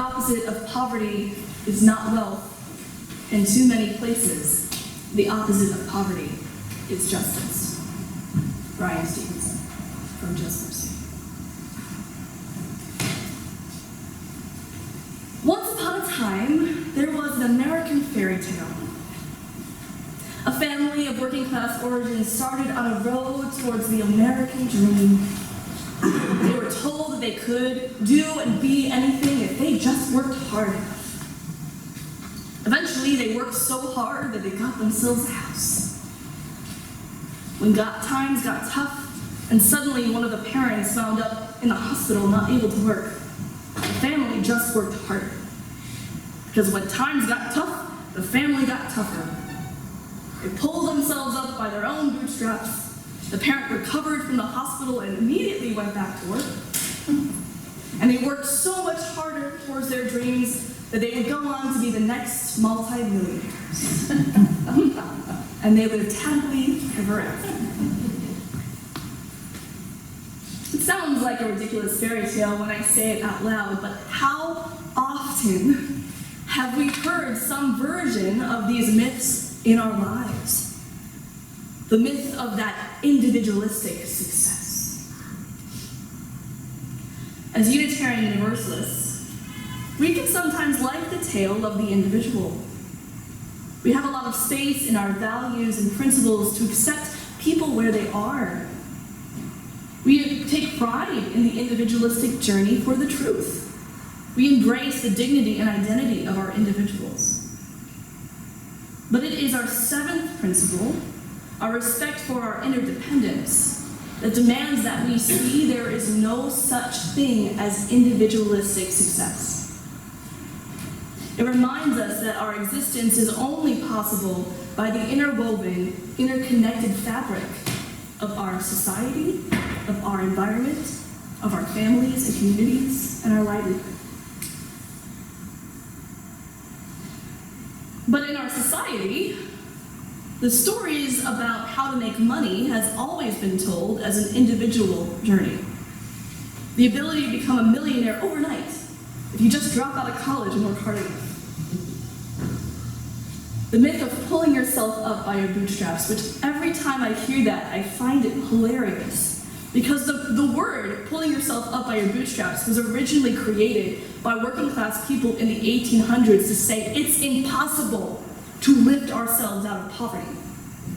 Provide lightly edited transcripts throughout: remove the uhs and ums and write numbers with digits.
opposite of poverty is not wealth. In too many places, the opposite of poverty is justice. Brian Stevenson from Just Mercy. Once upon a time, there was an American fairy tale. A family of working class origin started on a road towards the American dream. They were told that they could do and be anything if they just worked hard enough. Eventually, they worked so hard that they got themselves a house. When times got tough, and suddenly one of the parents wound up in the hospital not able to work, the family just worked harder. Because when times got tough, the family got tougher. They pulled themselves up by their own bootstraps. The parent recovered from the hospital and immediately went back to work. And they worked so much harder towards their dreams that they would go on to be the next multi-millionaires. And they lived happily ever after. It sounds like a ridiculous fairy tale when I say it out loud, but how often have we heard some version of these myths in our lives? The myth of that individualistic success. As Unitarian Universalists, we can sometimes like the tale of the individual. We have a lot of space in our values and principles to accept people where they are. We take pride in the individualistic journey for the truth. We embrace the dignity and identity of our individuals. But it is our seventh principle, our respect for our interdependence, that demands that we see there is no such thing as individualistic success. It reminds us that our existence is only possible by the interwoven, interconnected fabric of our society, of our environment, of our families and communities, and our livelihood. But in our society, the stories about how to make money has always been told as an individual journey. The ability to become a millionaire overnight if you just drop out of college and work hard enough. The myth of pulling yourself up by your bootstraps, which every time I hear that, I find it hilarious. Because the word pulling yourself up by your bootstraps was originally created by working class people in the 1800s to say it's impossible to lift ourselves out of poverty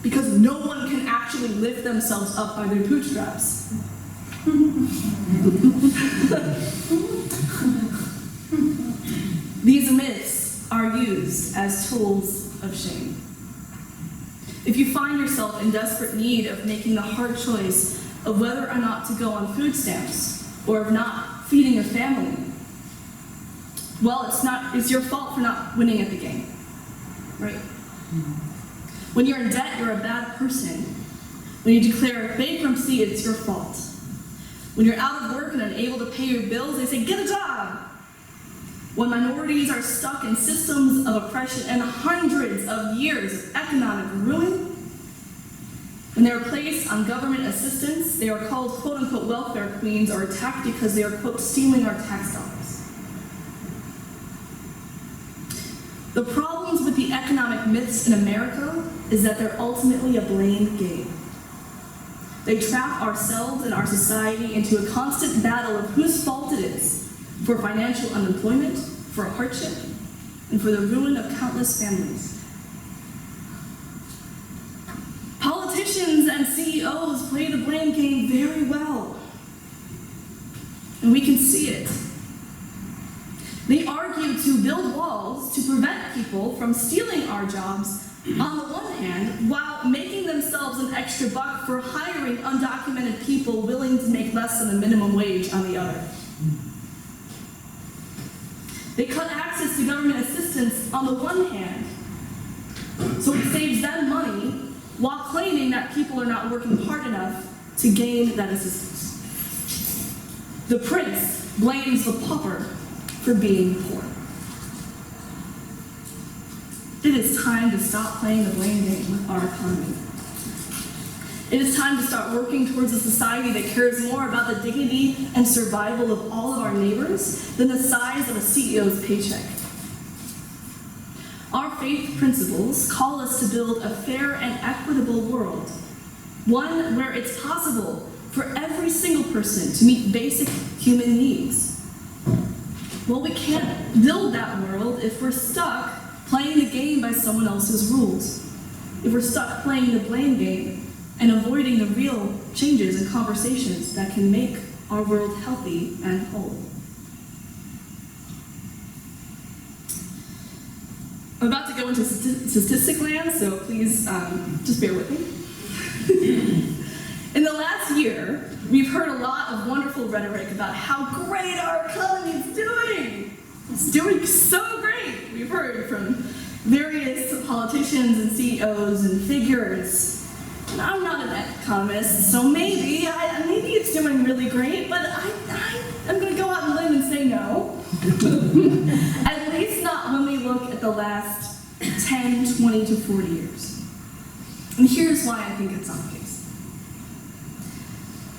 because no one can actually lift themselves up by their bootstraps. These myths are used as tools of shame. If you find yourself in desperate need of making the hard choice of whether or not to go on food stamps or of not feeding your family, well, it's your fault for not winning at the game, right? When you're in debt, you're a bad person. When you declare bankruptcy, it's your fault. When you're out of work and unable to pay your bills, they say, get a job. When minorities are stuck in systems of oppression and hundreds of years of economic ruin, when they are placed on government assistance, they are called quote-unquote welfare queens or attacked because they are, quote, stealing our tax dollars. The problems with the economic myths in America is that they're ultimately a blame game. They trap ourselves and our society into a constant battle of whose fault it is for financial unemployment, for hardship, and for the ruin of countless families. Politicians and CEOs play the blame game very well, and we can see it. They argue to build walls to prevent people from stealing our jobs on the one hand, while making themselves an extra buck for hiring undocumented people willing to make less than the minimum wage on the other. They cut access to government assistance on the one hand, so it saves them money, while claiming that people are not working hard enough to gain that assistance. The prince blames the pauper for being poor. It is time to stop playing the blame game with our economy. It is time to start working towards a society that cares more about the dignity and survival of all of our neighbors than the size of a CEO's paycheck. Our faith principles call us to build a fair and equitable world, one where it's possible for every single person to meet basic human needs. Well, we can't build that world if we're stuck playing the game by someone else's rules, if we're stuck playing the blame game and avoiding the real changes and conversations that can make our world healthy and whole. I'm about to go into statistic land, so please just bear with me. In the last year, we've heard a lot of wonderful rhetoric about how great our economy is doing. It's doing so great. We've heard from various politicians and CEOs and figures. And I'm not an economist, so maybe it's doing really great, but I'm going to go out on a limb and say no. At least not when we look at the last 10, 20 to 40 years. And here's why I think it's not the case.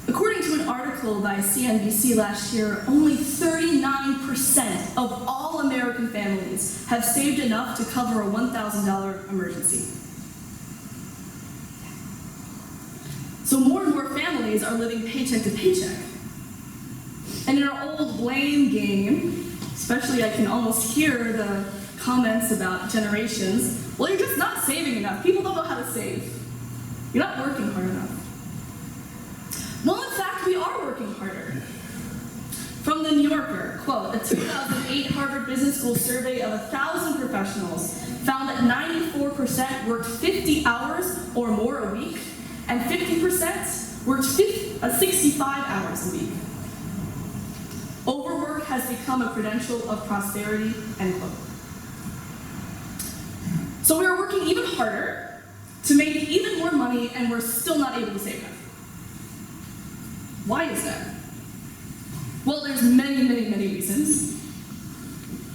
According to an article by CNBC last year, only 39% of all American families have saved enough to cover a $1,000 emergency. So more and more families are living paycheck to paycheck. And in our old blame game, especially I can almost hear the comments about generations, well, you're just not saving enough. People don't know how to save. You're not working hard enough. Well, in fact, we are working harder. From the New Yorker, quote, a 2008 Harvard Business School survey of 1,000 professionals found that 94% worked 50 hours or more a week, and 50% worked 65 hours a week. Overwork has become a credential of prosperity, end quote. So we are working even harder to make even more money, and we're still not able to save enough. Why is that? Well, there's many, many, many reasons.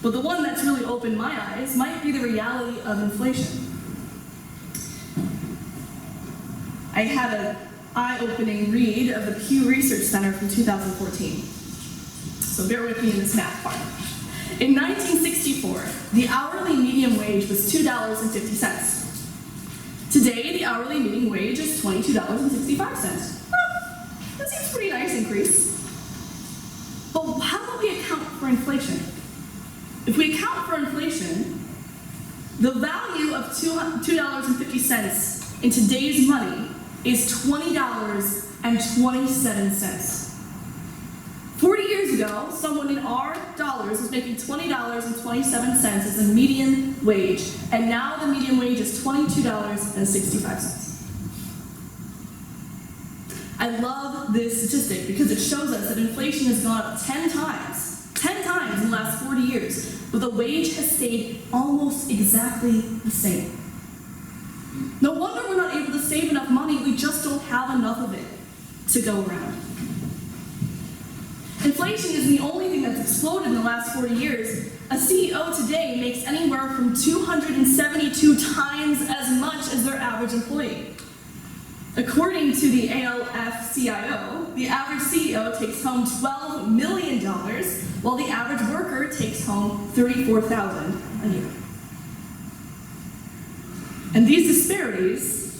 But the one that's really opened my eyes might be the reality of inflation. I had an eye-opening read of the Pew Research Center from 2014. So bear with me in this math part. In 1964, the hourly median wage was $2.50. Today, the hourly median wage is $22.65. That seems a pretty nice increase. But how do we account for inflation? If we account for inflation, the value of $2.50 in today's money is $20.27. 40 years ago, someone in our dollars was making $20.27 as a median wage, and now the median wage is $22.65. I love this statistic because it shows us that inflation has gone up 10 times in the last 40 years, but the wage has stayed almost exactly the same. No wonder we're not able to save enough money, we just don't have enough of it to go around. Inflation is the only thing that's exploded in the last 40 years. A CEO today makes anywhere from 272 times as much as their average employee. According to the ALF-CIO, the average CEO takes home $12 million, while the average worker takes home $34,000 a year. And these disparities,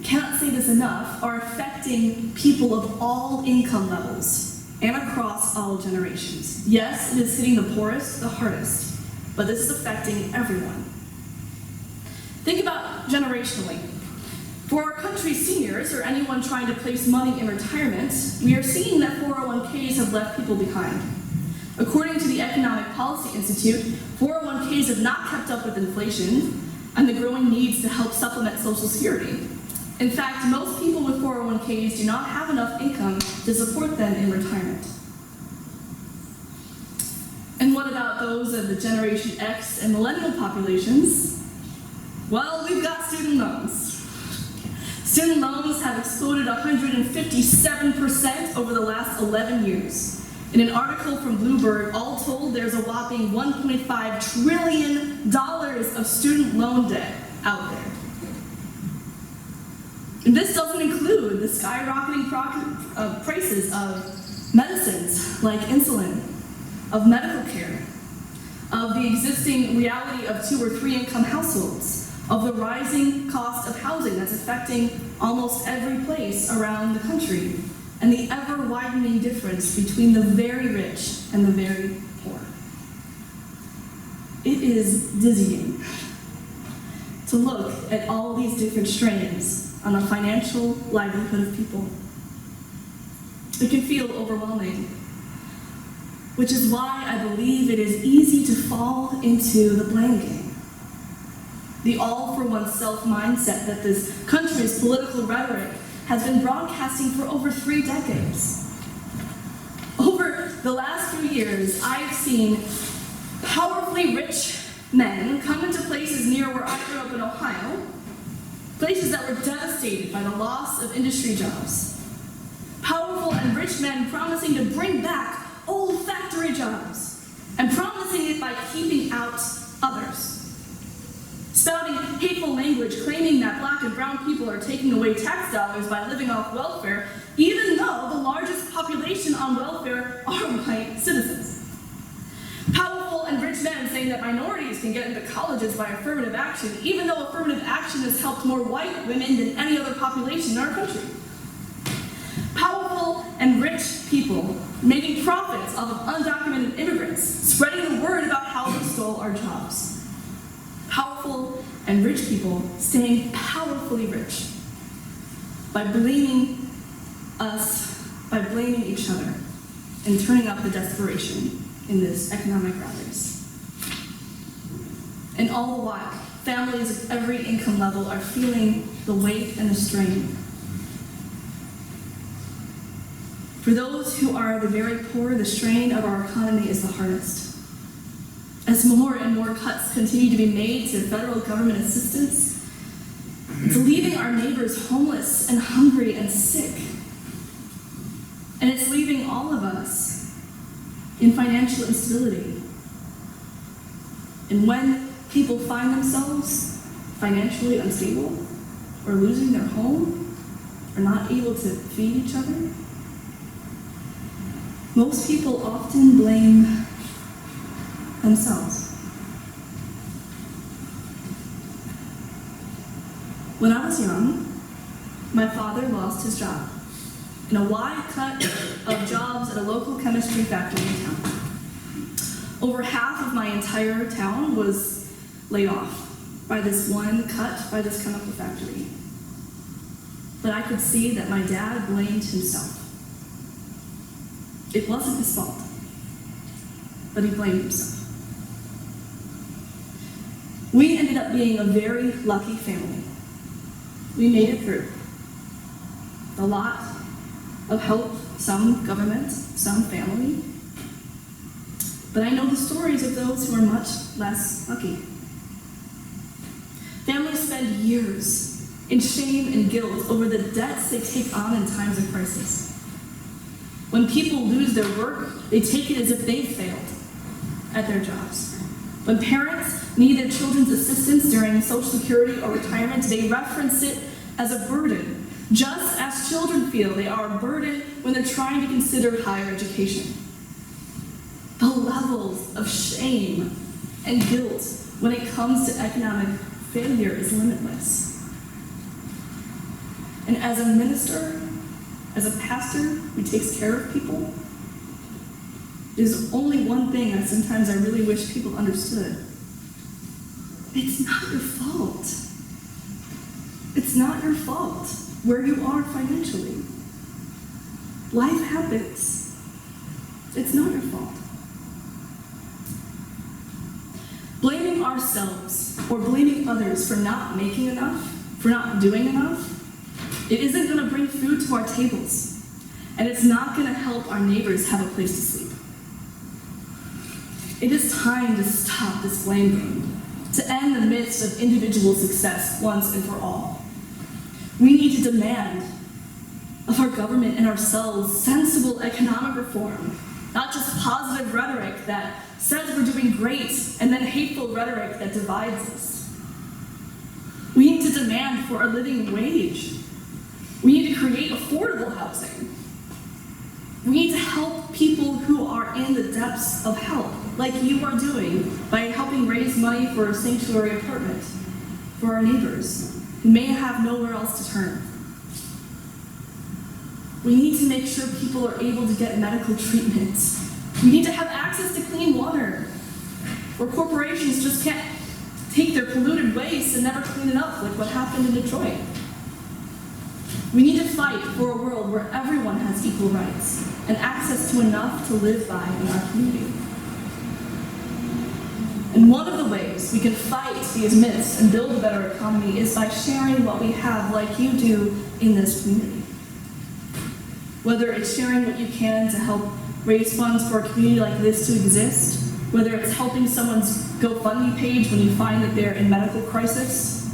cannot say this enough, are affecting people of all income levels and across all generations. Yes, it is hitting the poorest the hardest, but this is affecting everyone. Think about generationally. For our country's seniors, or anyone trying to place money in retirement, we are seeing that 401ks have left people behind. According to the Economic Policy Institute, 401ks have not kept up with inflation and the growing needs to help supplement Social Security. In fact, most people with 401ks do not have enough income to support them in retirement. And what about those of the Generation X and millennial populations? Well, we've got student loans. Student loans have exploded 157% over the last 11 years. In an article from Birt, all told, there's a whopping $1.5 trillion of student loan debt out there. And this doesn't include the skyrocketing prices of medicines like insulin, of medical care, of the existing reality of 2 or 3 income households, of the rising cost of housing that's affecting almost every place around the country, and the ever-widening difference between the very rich and the very poor. It is dizzying to look at all these different strains on the financial livelihood of people. It can feel overwhelming, which is why I believe it is easy to fall into the blame game. The all-for-oneself mindset that this country's political rhetoric has been broadcasting for over 3 decades. Over the last few years, I've seen powerfully rich men come into places near where I grew up in Ohio, places that were devastated by the loss of industry jobs. Powerful and rich men promising to bring back old factory jobs, and promising it by keeping out others. Spouting hateful language, claiming that black and brown people are taking away tax dollars by living off welfare, even though the largest population on welfare are white citizens. Powerful and rich men saying that minorities can get into colleges by affirmative action, even though affirmative action has helped more white women than any other population in our country. Powerful and rich people making profits off of undocumented immigrants, spreading the word about how they stole our jobs. Powerful and rich people staying powerfully rich by blaming us, by blaming each other, and turning up the desperation in this economic rat race. And all the while, families of every income level are feeling the weight and the strain. For those who are the very poor, the strain of our economy is the hardest. As more and more cuts continue to be made to federal government assistance, it's leaving our neighbors homeless and hungry and sick. And it's leaving all of us in financial instability. And when people find themselves financially unstable, or losing their home, or not able to feed each other, most people often blame themselves. When I was young, my father lost his job in a wide cut of jobs at a local chemistry factory in town. Over half of my entire town was laid off by this one cut by this chemical factory. But I could see that my dad blamed himself. It wasn't his fault, but he blamed himself. We ended up being a very lucky family. We made it through. A lot of help, some government, some family. But I know the stories of those who are much less lucky. Families spend years in shame and guilt over the debts they take on in times of crisis. When people lose their work, they take it as if they've failed at their jobs. When parents need their children's assistance during Social Security or retirement, they reference it as a burden, just as children feel they are a burden when they're trying to consider higher education. The levels of shame and guilt when it comes to economic failure is limitless. And as a minister, as a pastor who takes care of people, there's only one thing that sometimes I really wish people understood. It's not your fault. It's not your fault where you are financially. Life happens. It's not your fault. Blaming ourselves or blaming others for not making enough, for not doing enough, it isn't going to bring food to our tables, and it's not going to help our neighbors have a place to sleep. It is time to stop this blame game, to end the myths of individual success once and for all. We need to demand of our government and ourselves sensible economic reform, not just positive rhetoric that says we're doing great and then hateful rhetoric that divides us. We need to demand for a living wage, affordable housing. We need to help people who are in the depths of help, like you are doing by helping raise money for a sanctuary apartment for our neighbors who may have nowhere else to turn. We need to make sure people are able to get medical treatment. We need to have access to clean water, where corporations just can't take their polluted waste and never clean it up like what happened in Detroit. We need to fight for a world where everyone has equal rights and access to enough to live by in our community. And one of the ways we can fight these myths and build a better economy is by sharing what we have like you do in this community. Whether it's sharing what you can to help raise funds for a community like this to exist, whether it's helping someone's GoFundMe page when you find that they're in medical crisis,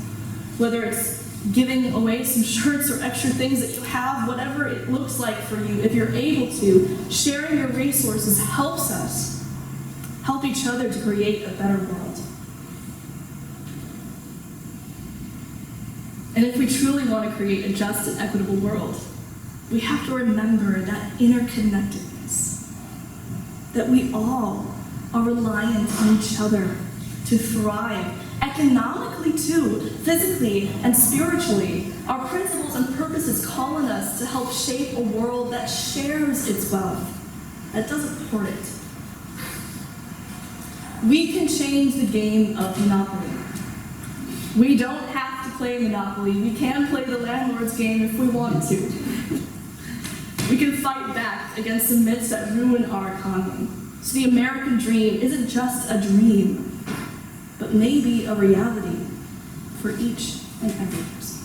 whether it's giving away some shirts or extra things that you have, whatever it looks like for you, if you're able to, sharing your resources helps us help each other to create a better world. And if we truly want to create a just and equitable world, we have to remember that interconnectedness, that we all are reliant on each other to thrive, economically too, physically and spiritually. Our principles and purposes call on us to help shape a world that shares its wealth, that doesn't hoard it. We can change the game of Monopoly. We don't have to play Monopoly. We can play the landlord's game if we want to. We can fight back against the myths that ruin our economy. So the American dream isn't just a dream, but maybe a reality for each and every person.